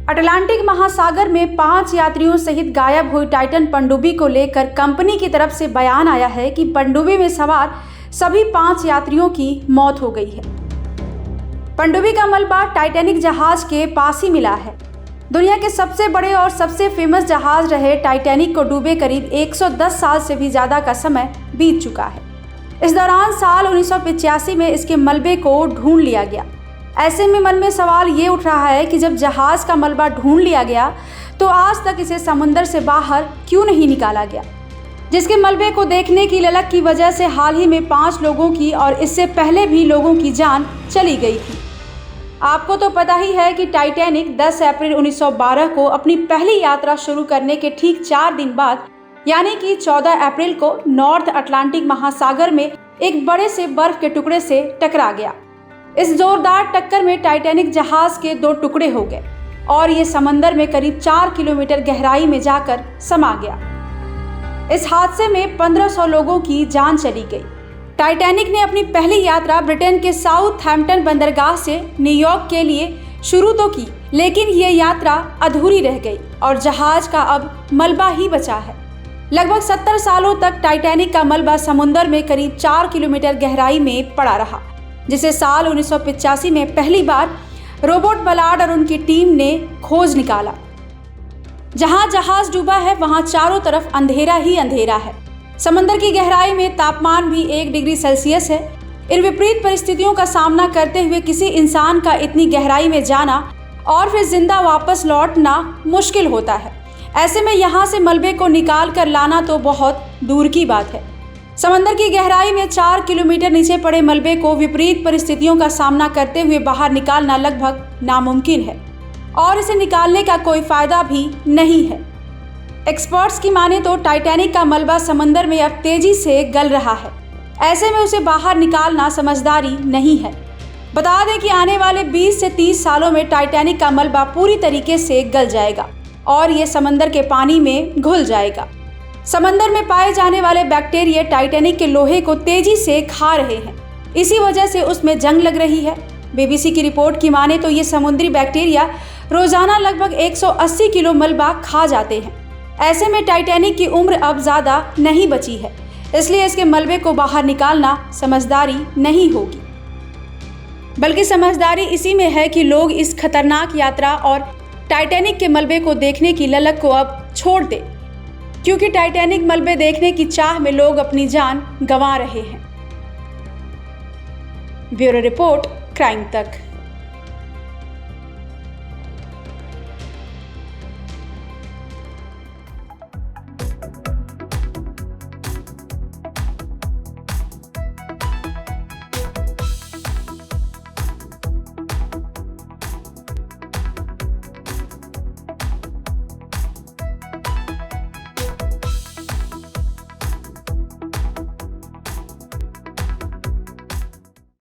Atlantic महासागर में 5 यात्रियों सहित गायब हुई टाइटन पनडुब्बी को लेकर कंपनी की तरफ से बयान आया है कि पनडुब्बी में सवार सभी 5 यात्रियों की मौत हो गई है। पनडुब्बी का मलबा टाइटैनिक जहाज के पास ही मिला है। दुनिया के सबसे बड़े और सबसे फेमस जहाज रहे टाइटैनिक को डूबे करीब 110 साल से भी ज़्यादा का समय बीत चुका है। इस दौरान साल 1985 में इसके मलबे को ढूंढ लिया गया। ऐसे में मन में सवाल ये उठ रहा है कि जब जहाज का मलबा ढूंढ लिया गया तो आज तक इसे समुद्र से बाहर क्यों नहीं निकाला गया, जिसके मलबे को देखने की ललक की वजह से हाल ही में 5 लोगों की और इससे पहले भी लोगों की जान चली गई थी। आपको तो पता ही है कि टाइटैनिक 10 अप्रैल 1912 को अपनी पहली यात्रा शुरू करने के ठीक 4 दिन बाद यानी कि 14 अप्रैल को नॉर्थ अटलांटिक महासागर में एक बड़े से बर्फ के टुकड़े से टकरा गया। इस जोरदार टक्कर में टाइटैनिक जहाज के 2 टुकड़े हो गए और ये समंदर में करीब 4 किलोमीटर गहराई में जाकर समा गया। इस हादसे में 1500 लोगों की जान चली गई। टाइटैनिक ने अपनी पहली यात्रा ब्रिटेन के साउथहैम्पटन बंदरगाह से न्यूयॉर्क के लिए शुरू तो की, लेकिन ये यात्रा अधूरी रह गई और जहाज का अब मलबा ही बचा है। लगभग 70 सालों तक टाइटैनिक का मलबा समुद्र में करीब 4 किलोमीटर गहराई में पड़ा रहा, जिसे साल 1985 में पहली बार रॉबर्ट बलार्ड और उनकी टीम ने खोज निकाला। जहां जहाज डूबा है वहां चारों तरफ अंधेरा ही अंधेरा है। समंदर की गहराई में तापमान भी 1 डिग्री सेल्सियस है। इन विपरीत परिस्थितियों का सामना करते हुए किसी इंसान का इतनी गहराई में जाना और फिर जिंदा वापस लौटना मुश्किल होता है। ऐसे में यहाँ से मलबे को निकाल कर लाना तो बहुत दूर की बात है। समंदर की गहराई में 4 किलोमीटर नीचे पड़े मलबे को विपरीत परिस्थितियों का सामना करते हुए बाहर निकालना लगभग नामुमकिन है और इसे निकालने का कोई फायदा भी नहीं है। एक्सपर्ट्स की माने तो टाइटैनिक का मलबा समंदर में अब तेजी से गल रहा है। ऐसे में उसे बाहर निकालना समझदारी नहीं है। बता दें कि आने वाले 20 से 30 सालों में टाइटैनिक का मलबा पूरी तरीके से गल जाएगा और ये समंदर के पानी में घुल जाएगा। समंदर में पाए जाने वाले बैक्टीरिया टाइटैनिक के लोहे को तेजी से खा रहे हैं। इसी वजह से उसमें जंग लग रही है। बीबीसी की रिपोर्ट की माने तो ये समुद्री बैक्टीरिया रोजाना लगभग 180 किलो मलबा खा जाते हैं। ऐसे में टाइटैनिक की उम्र अब ज़्यादा नहीं बची है, इसलिए इसके मलबे को बाहर निकालना समझदारी नहीं होगी, बल्कि समझदारी इसी में है कि लोग इस खतरनाक यात्रा और टाइटैनिक के मलबे को देखने की ललक को अब छोड़ दें, क्योंकि टाइटैनिक मलबे देखने की चाह में लोग अपनी जान गंवा रहे हैं। ब्यूरो रिपोर्ट, क्राइम तक।